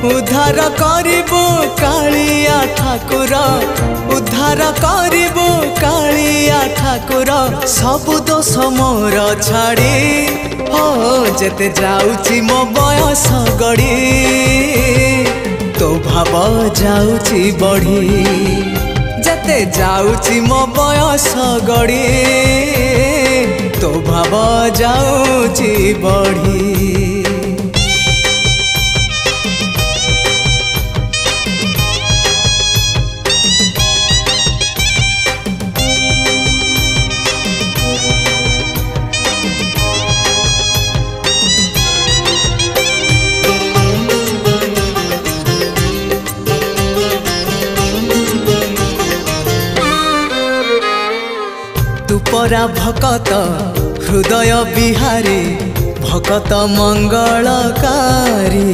उद्धार करिबो कालिया ठाकुर उद्धार करिबो कालिया ठाकुर सब दोष मोर छाड़ी हो जेते जाउची मो बयस गड़ी तो भाव जाउची बढ़ी जेते जाउची मो बयस गड़ी तो भाव जाउची बढ़ी। तू परा भकत हृदय बिहारी भकत मंगलकारी।